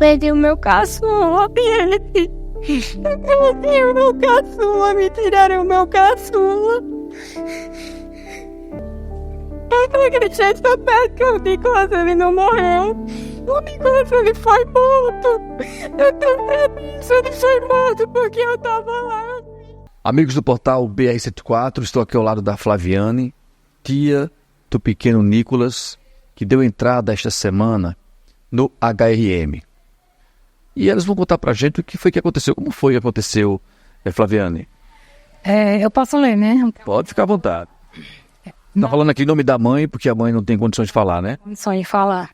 perdi o meu caçula, Piete. Eu perdi o meu caçula, me tiraram o meu caçula. Eu não acredito que o Nicolas, ele não morreu. O Nicolas, ele foi morto. Eu tô feliz, ele foi morto porque eu tava lá. Amigos do portal BR-104, estou aqui ao lado da Flaviane, tia do pequeno Nicolas, que deu entrada esta semana no HRM. E elas vão contar pra gente o que foi que aconteceu. Como foi que aconteceu, Flaviane? Eu posso ler, né? Pode ficar à vontade. Tá falando aqui em nome da mãe, porque a mãe não tem condições de falar, né? Condições de falar.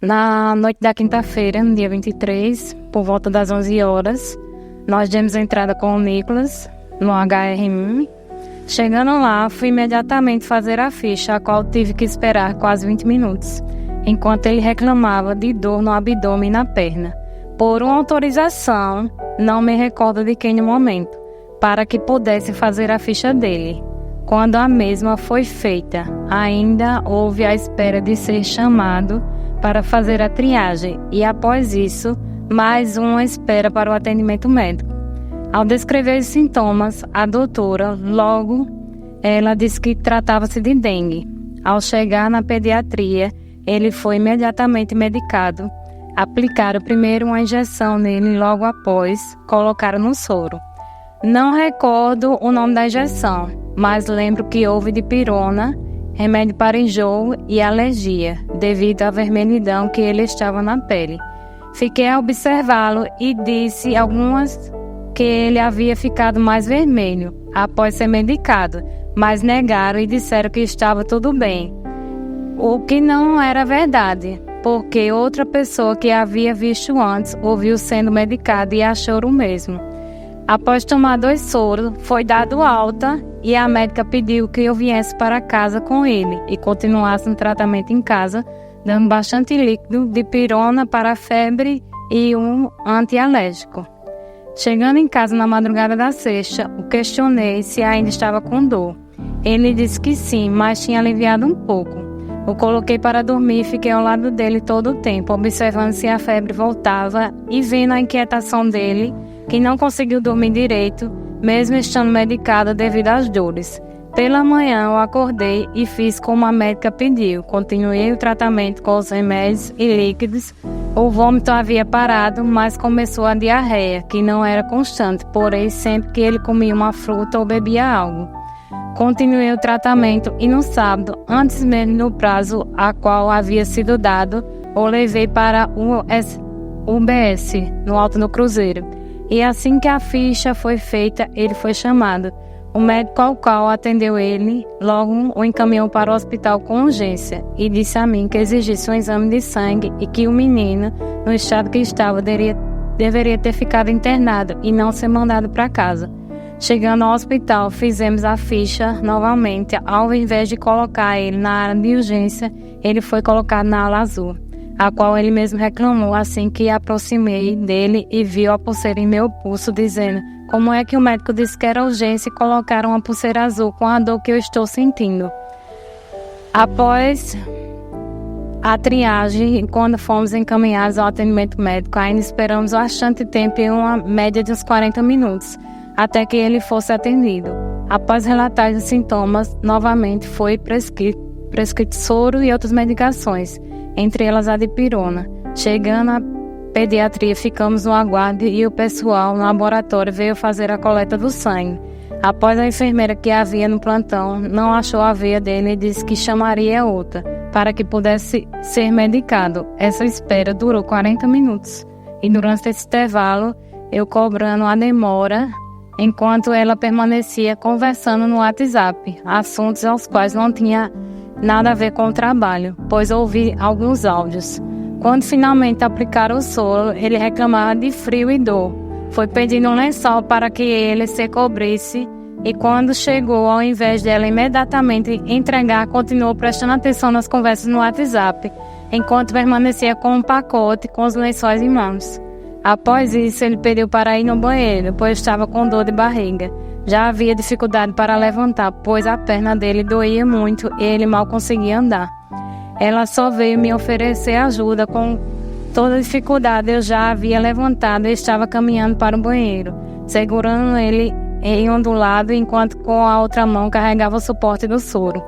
Na noite da quinta-feira, no dia 23, por volta das 11 horas, nós demos entrada com o Nicolas no HRM. Chegando lá, fui imediatamente fazer a ficha, a qual tive que esperar quase 20 minutos, enquanto ele reclamava de dor no abdômen e na perna. Por uma autorização, não me recordo de quem no momento, para que pudesse fazer a ficha dele. Quando a mesma foi feita, ainda houve a espera de ser chamado para fazer a triagem e, após isso, mais uma espera para o atendimento médico. Ao descrever os sintomas, a doutora, logo, ela disse que tratava-se de dengue. Ao chegar na pediatria, ele foi imediatamente medicado. Aplicaram primeiro uma injeção nele e logo após colocaram no soro. Não recordo o nome da injeção, mas lembro que houve dipirona, remédio para enjoo e alergia, devido à vermelhidão que ele estava na pele. Fiquei a observá-lo e disse algumas que ele havia ficado mais vermelho após ser medicado, mas negaram e disseram que estava tudo bem. O que não era verdade, porque outra pessoa que havia visto antes ouviu sendo medicado e achou o mesmo. Após tomar 2 soros, foi dado alta e a médica pediu que eu viesse para casa com ele e continuasse no tratamento em casa, dando bastante líquido, dipirona para a febre e um antialérgico. Chegando em casa na madrugada da sexta, o questionei se ainda estava com dor. Ele disse que sim, mas tinha aliviado um pouco. O coloquei para dormir e fiquei ao lado dele todo o tempo, observando se a febre voltava e vendo a inquietação dele, que não conseguiu dormir direito, mesmo estando medicada devido às dores. Pela manhã eu acordei e fiz como a médica pediu. Continuei o tratamento com os remédios e líquidos. O vômito havia parado, mas começou a diarreia, que não era constante, porém sempre que ele comia uma fruta ou bebia algo. Continuei o tratamento e no sábado, antes mesmo do prazo a qual havia sido dado, o levei para o UBS, no Alto do Cruzeiro. E assim que a ficha foi feita, ele foi chamado. O médico ao qual atendeu ele, logo o encaminhou para o hospital com urgência e disse a mim que exigisse um exame de sangue e que o menino, no estado que estava, deveria ter ficado internado e não ser mandado para casa. Chegando ao hospital, fizemos a ficha novamente. Ao invés de colocar ele na área de urgência, ele foi colocado na ala azul, a qual ele mesmo reclamou assim que aproximei dele e viu a pulseira em meu pulso, dizendo: como é que o médico disse que era urgência e colocaram uma pulseira azul com a dor que eu estou sentindo? Após a triagem, quando fomos encaminhados ao atendimento médico, ainda esperamos bastante tempo, em uma média de uns 40 minutos, até que ele fosse atendido. Após relatar os sintomas, novamente foi prescrito soro e outras medicações, entre elas a dipirona. Chegando à pediatria, ficamos no aguardo e o pessoal no laboratório veio fazer a coleta do sangue. Após a enfermeira que havia no plantão não achou a veia dele e disse que chamaria outra para que pudesse ser medicado. Essa espera durou 40 minutos e durante esse intervalo eu cobrando a demora, enquanto ela permanecia conversando no WhatsApp, assuntos aos quais não tinha nada a ver com o trabalho, pois ouvi alguns áudios. Quando finalmente aplicaram o soro, ele reclamava de frio e dor. Foi pedindo um lençol para que ele se cobrisse e quando chegou, ao invés dela imediatamente entregar, continuou prestando atenção nas conversas no WhatsApp, enquanto permanecia com um pacote com os lençóis em mãos. Após isso, ele pediu para ir no banheiro, pois estava com dor de barriga. Já havia dificuldade para levantar, pois a perna dele doía muito e ele mal conseguia andar. Ela só veio me oferecer ajuda com toda dificuldade eu já havia levantado e estava caminhando para o banheiro, segurando ele em um do lado, enquanto com a outra mão carregava o suporte do soro.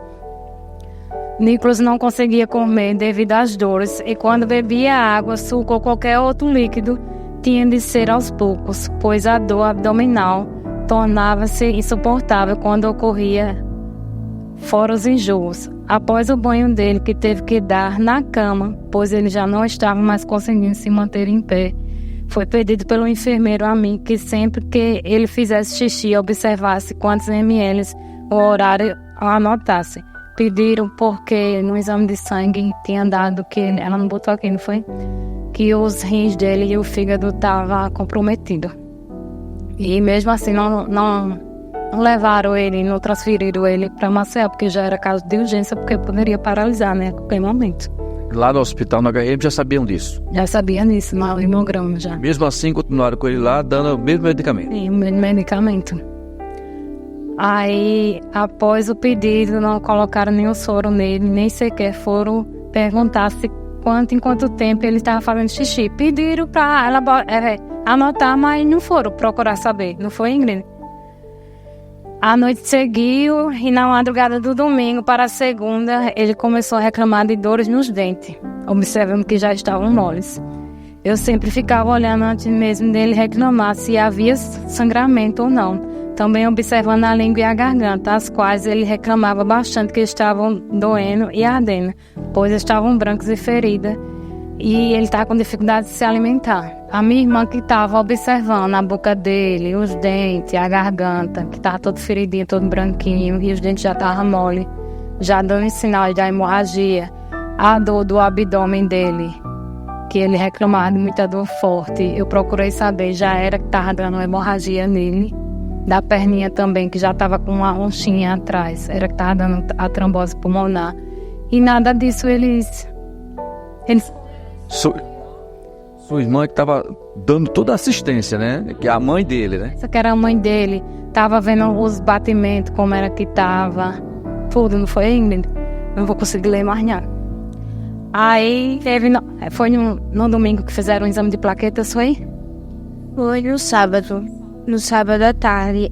Nicholas não conseguia comer devido às dores, e quando bebia água, suco ou qualquer outro líquido, tinha de ser aos poucos, pois a dor abdominal tornava-se insuportável quando ocorria, fora os enjoos. Após o banho dele, que teve que dar na cama, pois ele já não estava mais conseguindo se manter em pé, foi pedido pelo enfermeiro a mim que sempre que ele fizesse xixi, observasse quantos ml o horário anotasse. Pediram porque no exame de sangue tinha dado que ela não botou aqui, não foi? Que os rins dele e o fígado estavam comprometidos. E mesmo assim não levaram ele, não transferiram ele para Maceió, porque já era caso de urgência, porque poderia paralisar, né, a qualquer momento. Lá no hospital, no HM, já sabiam disso? Já sabia disso, no hemograma já. Mesmo assim, continuaram com ele lá, dando o mesmo medicamento? Sim, o mesmo medicamento. Aí, após o pedido, não colocaram nenhum soro nele, nem sequer foram perguntar se em quanto tempo ele estava fazendo xixi. Pediram para ela anotar, mas não foram procurar saber. Não foi, Ingrid? A noite seguiu e na madrugada do domingo para a segunda, ele começou a reclamar de dores nos dentes, observando que já estavam moles. Eu sempre ficava olhando antes mesmo dele reclamar se havia sangramento ou não. Também observando a língua e a garganta, as quais ele reclamava bastante que estavam doendo e ardendo, pois estavam brancos e feridas, e ele estava com dificuldade de se alimentar. A minha irmã que estava observando a boca dele, os dentes, a garganta, que estava todo feridinho, todo branquinho, e os dentes já estavam mole, já dando sinais de hemorragia, a dor do abdômen dele, que ele reclamava de muita dor forte. Eu procurei saber, já era que estava dando hemorragia nele. Da perninha também, que já estava com uma ronchinha atrás, era que estava dando a trombose pulmonar. E nada disso eles... Sua irmã que estava dando toda a assistência, né? Que é a mãe dele, né? Essa que era a mãe dele, estava vendo os batimentos, como era que estava, tudo, não foi, Ingrid? Não vou conseguir ler mais nada. Aí foi no domingo que fizeram o exame de plaquetas, foi? Foi no sábado. No sábado à tarde.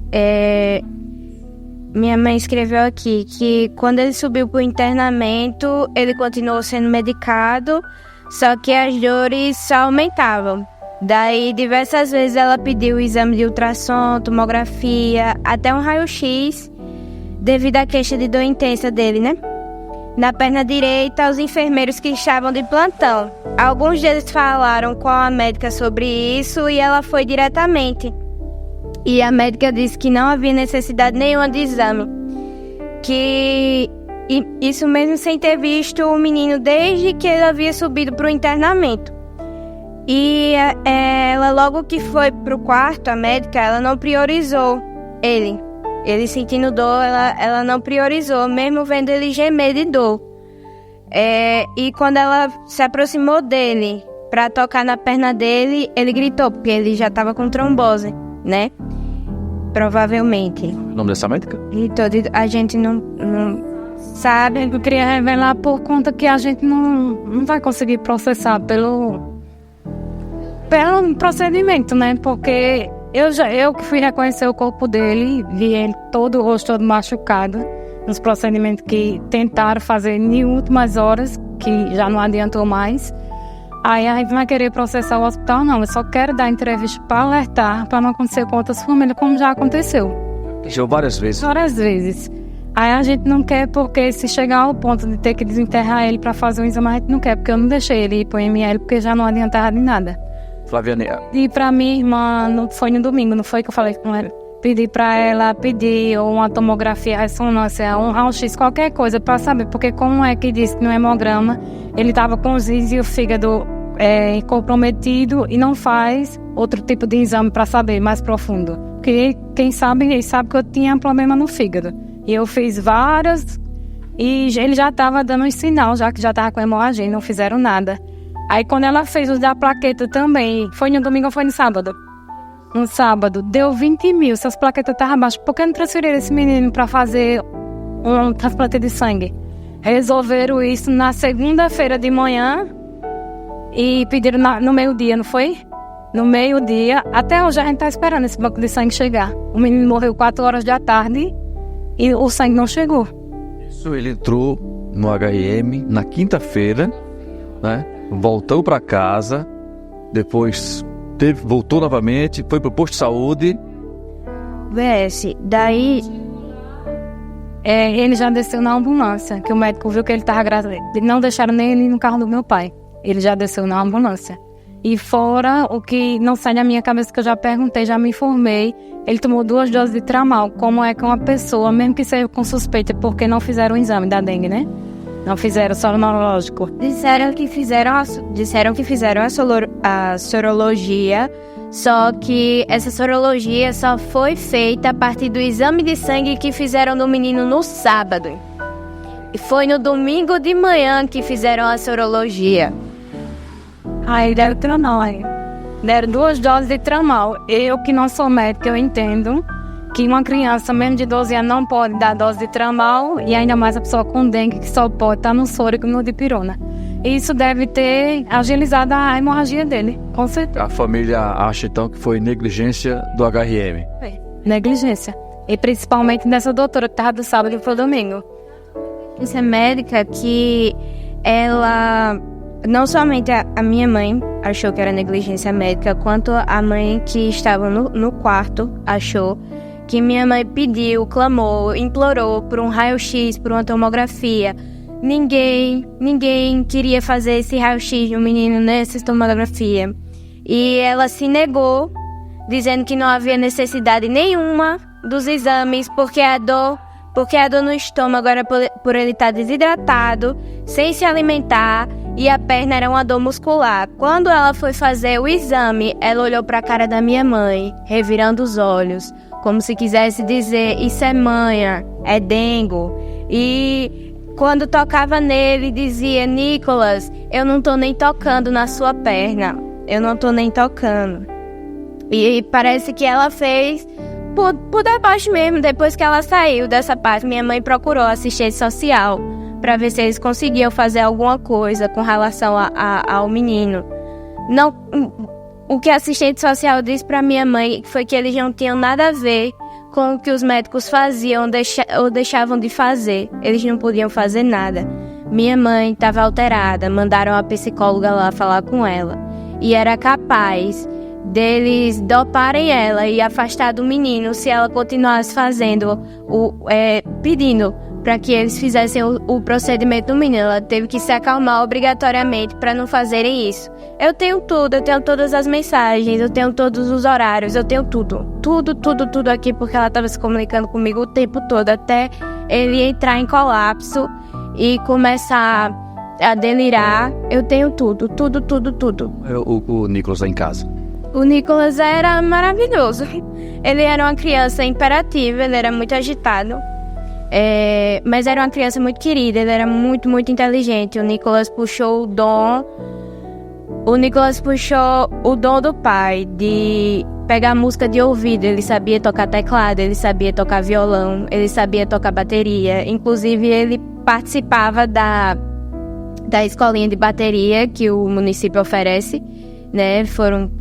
Minha mãe escreveu aqui que quando ele subiu para o internamento, ele continuou sendo medicado, só que as dores só aumentavam. Daí, diversas vezes ela pediu o exame de ultrassom, tomografia, até um raio-x, devido à queixa de dor intensa dele, né? Na perna direita, os enfermeiros que estavam de plantão. Alguns deles falaram com a médica sobre isso e ela foi diretamente. E a médica disse que não havia necessidade nenhuma de exame. Que isso mesmo sem ter visto o menino desde que ele havia subido para o internamento. E ela, logo que foi para o quarto, a médica, ela não priorizou ele. Ele sentindo dor, ela não priorizou, mesmo vendo ele gemer de dor. E quando ela se aproximou dele para tocar na perna dele, ele gritou, porque ele já estava com trombose, né? Provavelmente. O nome dessa médica? A gente não sabe. Eu queria revelar por conta que a gente não vai conseguir processar pelo procedimento, né? Porque eu que fui reconhecer o corpo dele, vi ele todo, o rosto todo machucado, nos procedimentos que tentaram fazer em últimas horas, que já não adiantou mais. Aí a gente não vai querer processar o hospital, não. Eu só quero dar entrevista para alertar, para não acontecer com outras famílias, como já aconteceu. Aconteceu várias vezes. Várias vezes. Aí a gente não quer, porque se chegar ao ponto de ter que desenterrar ele para fazer um exame, a gente não quer, porque eu não deixei ele ir para o ML, porque já não adiantava de nada. Flaviane. E para minha irmã, foi no domingo, não foi que eu falei com ela? Pedi para ela pedir uma tomografia, ressonância, um raio-x, qualquer coisa, para saber, porque como é que disse que no hemograma ele estava com os rins e o fígado comprometido e não faz outro tipo de exame para saber mais profundo. Porque quem sabe que eu tinha problema no fígado. E eu fiz várias e ele já estava dando um sinal, já que já estava com hemorragia, não fizeram nada. Aí quando ela fez os da plaqueta também, foi no domingo ou foi no sábado? No sábado, deu 20 mil, se as plaquetas estavam baixas. Por que não transferiram esse menino para fazer um transplante de sangue? Resolveram isso na segunda-feira de manhã e pediram no meio-dia, não foi? No meio-dia, até hoje a gente tá esperando esse banco de sangue chegar. O menino morreu 4 horas da tarde e o sangue não chegou. Isso, ele entrou no HIM na quinta-feira, né? Voltou para casa, depois voltou novamente, foi pro posto de saúde. VS, daí... Ele já desceu na ambulância, que o médico viu que ele estava grávido. Não deixaram nem ele ir no carro do meu pai. Ele já desceu na ambulância. E fora o que não sai da minha cabeça, que eu já perguntei, já me informei, ele tomou 2 doses de tramal. Como é que uma pessoa, mesmo que seja com suspeita, porque não fizeram o exame da dengue, né? Não fizeram sorológico. Disseram que fizeram a sorologia, só que essa sorologia só foi feita a partir do exame de sangue que fizeram no menino no sábado. E foi no domingo de manhã que fizeram a sorologia. Aí deram tramal, deram 2 doses de tramal. Eu, que não sou médica, eu entendo que uma criança, mesmo de 12 anos, não pode dar dose de tramal, e ainda mais a pessoa com dengue, que só pode estar no soro e no dipirona. Isso deve ter agilizado a hemorragia dele, com certeza. A família acha, então, que foi negligência do HRM. Negligência. E principalmente dessa doutora que estava do sábado para o domingo. Essa médica que ela... Não somente a minha mãe achou que era negligência médica, quanto a mãe que estava no quarto achou que minha mãe pediu, clamou, implorou por um raio-x, por uma tomografia. Ninguém queria fazer esse raio-x no menino nessa tomografia. E ela se negou, dizendo que não havia necessidade nenhuma dos exames, porque a dor no estômago era por ele estar desidratado, sem se alimentar, e a perna era uma dor muscular. Quando ela foi fazer o exame, ela olhou para a cara da minha mãe, revirando os olhos, como se quisesse dizer: isso é manha, é dengue. E quando tocava nele, dizia: Nicolas, eu não tô nem tocando na sua perna, eu não tô nem tocando. E parece que ela fez por debaixo mesmo. Depois que ela saiu dessa parte, minha mãe procurou assistência social para ver se eles conseguiam fazer alguma coisa com relação ao menino. Não, o que a assistente social disse para minha mãe foi que eles não tinham nada a ver com o que os médicos faziam ou deixavam de fazer. Eles não podiam fazer nada. Minha mãe estava alterada, mandaram a psicóloga lá falar com ela. E era capaz deles doparem ela e afastar do menino se ela continuasse fazendo, pedindo para que eles fizessem o procedimento do menino. Ela teve que se acalmar obrigatoriamente para não fazerem isso. Eu tenho tudo, eu tenho todas as mensagens, eu tenho todos os horários, eu tenho tudo aqui, porque ela estava se comunicando comigo o tempo todo, até ele entrar em colapso e começar a delirar. Eu tenho tudo. O Nicolas lá em casa. O Nicolas era maravilhoso. Ele era uma criança imperativa, ele era muito agitado. Mas era uma criança muito querida, ele era muito, muito inteligente. O Nicolas puxou o dom do pai, de pegar música de ouvido. Ele sabia tocar teclado, ele sabia tocar violão, ele sabia tocar bateria. Inclusive, ele participava da escolinha de bateria que o município oferece, né?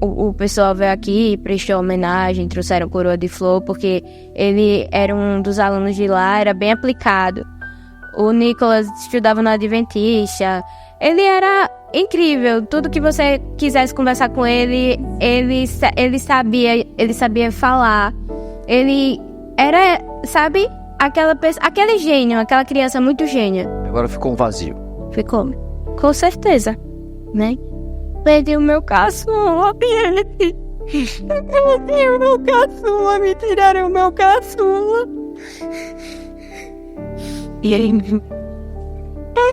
O pessoal veio aqui e prestou homenagem, trouxeram coroa de flor, porque ele era um dos alunos de lá, era bem aplicado. O Nicolas estudava na Adventista. Ele era incrível. Tudo que você quisesse conversar com ele, ele sabia falar. Ele era, sabe, aquele gênio, aquela criança muito gênia. Agora ficou um vazio. Ficou, com certeza, né? Perdi o meu caçula, perdi o meu caçula, me tiraram o meu caçula. E aí, eu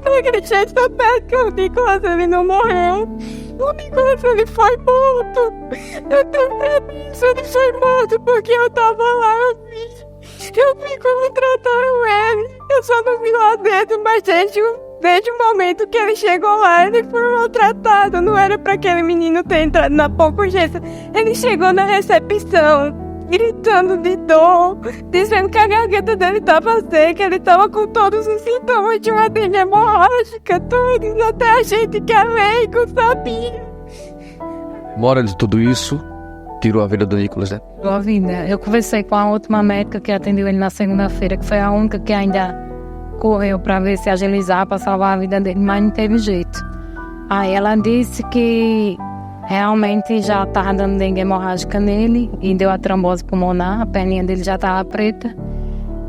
não acredito que o Nicolas, ele não morreu. O Nicolas, ele foi morto. Eu tô feliz, ele foi morto porque eu tava lá, eu vi como trataram ele. Eu só não vi lá dentro, mas desde o momento que ele chegou lá, ele foi maltratado. Não era pra aquele menino ter entrado na pouca urgência. Ele chegou na recepção, gritando de dor, dizendo que a garganta dele estava seca, ele estava com todos os sintomas de uma dengue hemorrágica, todos, até a gente que é leigo sabia. Mora de tudo isso, tirou a vida do Nicolas, né? Tirou a vida. Eu conversei com a última médica que atendeu ele na segunda-feira, que foi a única que ainda correu para ver se agilizar, para salvar a vida dele, mas não teve jeito. Aí ela disse que realmente já estava dando dengue hemorrágica nele e deu a trombose pulmonar, a perninha dele já estava preta.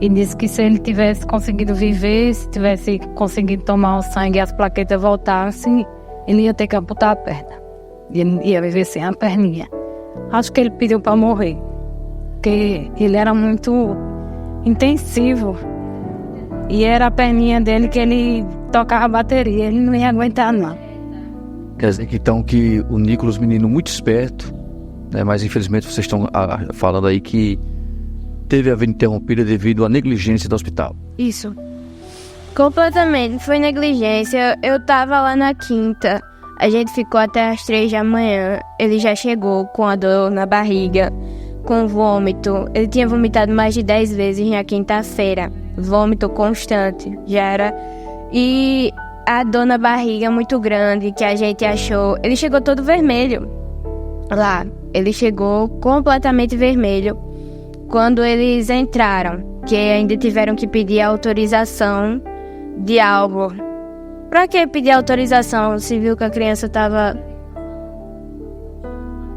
E disse que se ele tivesse conseguido viver, se tivesse conseguido tomar o sangue e as plaquetas voltassem, ele ia ter que amputar a perna. Ele ia viver sem a perninha. Acho que ele pediu para morrer, porque ele era muito intensivo. E era a perninha dele que ele tocava a bateria, ele não ia aguentar não. Quer dizer que então que o Nicolas, menino muito esperto, né, mas infelizmente vocês estão falando aí que teve a vida interrompida devido à negligência do hospital. Isso. Completamente, foi negligência. Eu tava lá na quinta, a gente ficou até as 3 da manhã. Ele já chegou com a dor na barriga, com vômito. Ele tinha vomitado mais de 10 vezes na quinta-feira. Vômito constante, já era. E a dor na barriga muito grande que a gente achou. Ele chegou todo vermelho lá. Ele chegou completamente vermelho quando eles entraram, que ainda tiveram que pedir autorização de algo. Pra que pedir autorização se viu que a criança tava...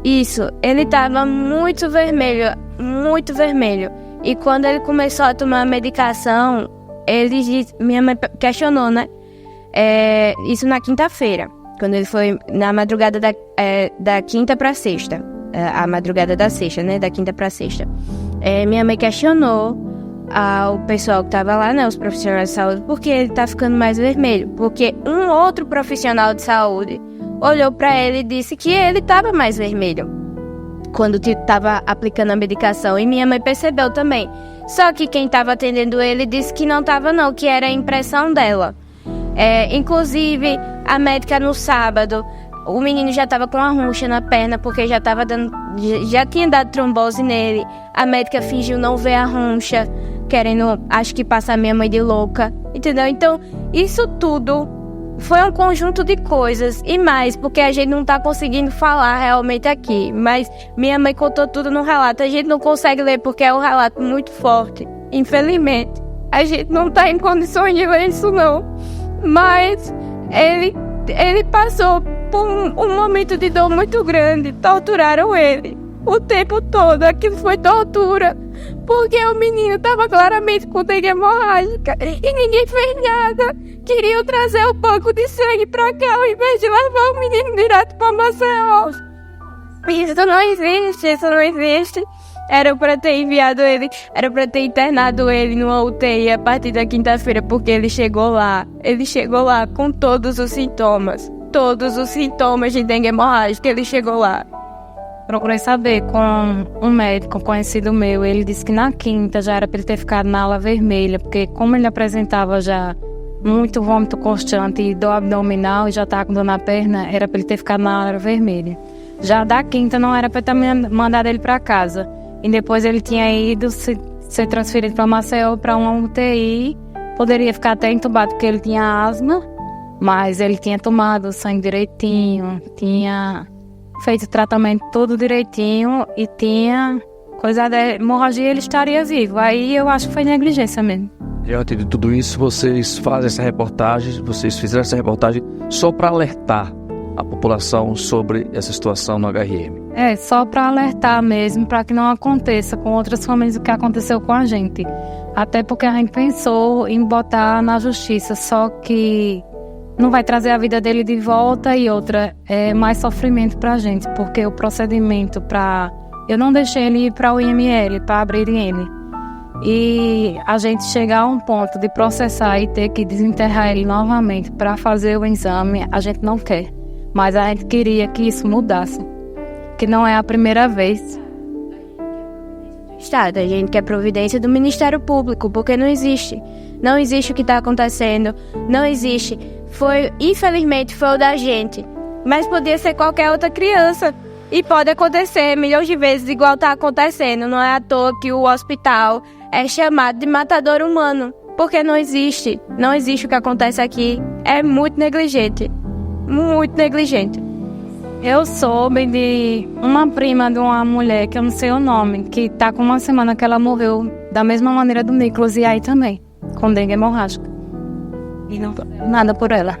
Isso, ele tava muito vermelho, muito vermelho. E quando ele começou a tomar a medicação, minha mãe questionou, né? Isso na quinta-feira, quando ele foi na madrugada da quinta pra sexta. A madrugada da sexta, né? Da quinta pra sexta. Minha mãe questionou ao pessoal que tava lá, né? Os profissionais de saúde, por que ele tá ficando mais vermelho? Porque um outro profissional de saúde olhou pra ele e disse que ele tava mais vermelho quando tava aplicando a medicação. E minha mãe percebeu também. Só que quem tava atendendo ele disse que não tava não, que era a impressão dela. Inclusive, a médica no sábado, o menino já estava com a roncha na perna, porque já tinha dado trombose nele. A médica fingiu não ver a roncha, querendo, acho que passar minha mãe de louca, entendeu? Então, isso tudo foi um conjunto de coisas e mais, porque a gente não tá conseguindo falar realmente aqui. Mas minha mãe contou tudo no relato, a gente não consegue ler porque é um relato muito forte. Infelizmente, a gente não tá em condições de ler isso não. Mas ele passou por um momento de dor muito grande. Torturaram ele o tempo todo. Aquilo foi tortura, porque o menino estava claramente com dengue hemorrágica e ninguém fez nada. Queriam trazer o banco de sangue para cá ao invés de levar o menino direto para Maceió. Isso não existe. Era para ter enviado ele, era para ter internado ele numa UTI a partir da quinta-feira, porque ele chegou lá com todos os sintomas de dengue hemorrágica, ele chegou lá. Procurei saber com um médico conhecido meu, ele disse que na quinta já era para ele ter ficado na ala vermelha, porque como ele apresentava já muito vômito constante e dor abdominal e já estava com dor na perna, era para ele ter ficado na ala vermelha. Já da quinta não era para ter mandado ele para casa. E depois ele tinha ido ser transferido para Maceió para uma UTI. Poderia ficar até entubado porque ele tinha asma, mas ele tinha tomado o sangue direitinho, tinha feito o tratamento tudo direitinho e tinha coisa da hemorragia, ele estaria vivo. Aí eu acho que foi negligência mesmo. Diante de tudo isso, vocês fazem essa reportagem, vocês fizeram essa reportagem só para alertar a população sobre essa situação no HRM. Só para alertar mesmo, para que não aconteça com outras famílias o que aconteceu com a gente. Até porque a gente pensou em botar na justiça, só que não vai trazer a vida dele de volta e outra, é mais sofrimento pra gente, porque o procedimento eu não deixei ele ir para o IML, para abrirem ele. E a gente chegar a um ponto de processar e ter que desenterrar ele novamente para fazer o exame, a gente não quer. Mas a gente queria que isso mudasse, que não é a primeira vez. Estado, a gente quer providência do Ministério Público, porque não existe o que está acontecendo, não existe. Infelizmente foi o da gente, mas podia ser qualquer outra criança, E pode acontecer milhões de vezes igual está acontecendo. Não é à toa que o hospital é chamado de matador humano, porque não existe o que acontece aqui. É muito negligente, muito negligente. Eu soube de uma prima de uma mulher, que eu não sei o nome, que tá com uma semana que ela morreu da mesma maneira do Nicolas, e aí também, com dengue hemorrágica. E não nada por ela.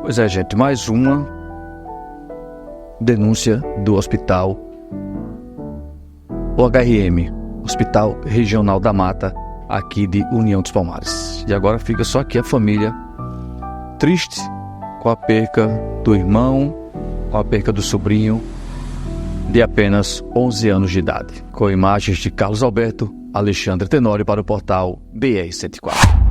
Pois é, gente, mais uma denúncia do hospital OHRM, Hospital Regional da Mata, aqui de União dos Palmares. E agora fica só aqui a família triste com a perca do irmão, com a perca do sobrinho de apenas 11 anos de idade. Com imagens de Carlos Alberto, Alexandre Tenório para o portal BR-104.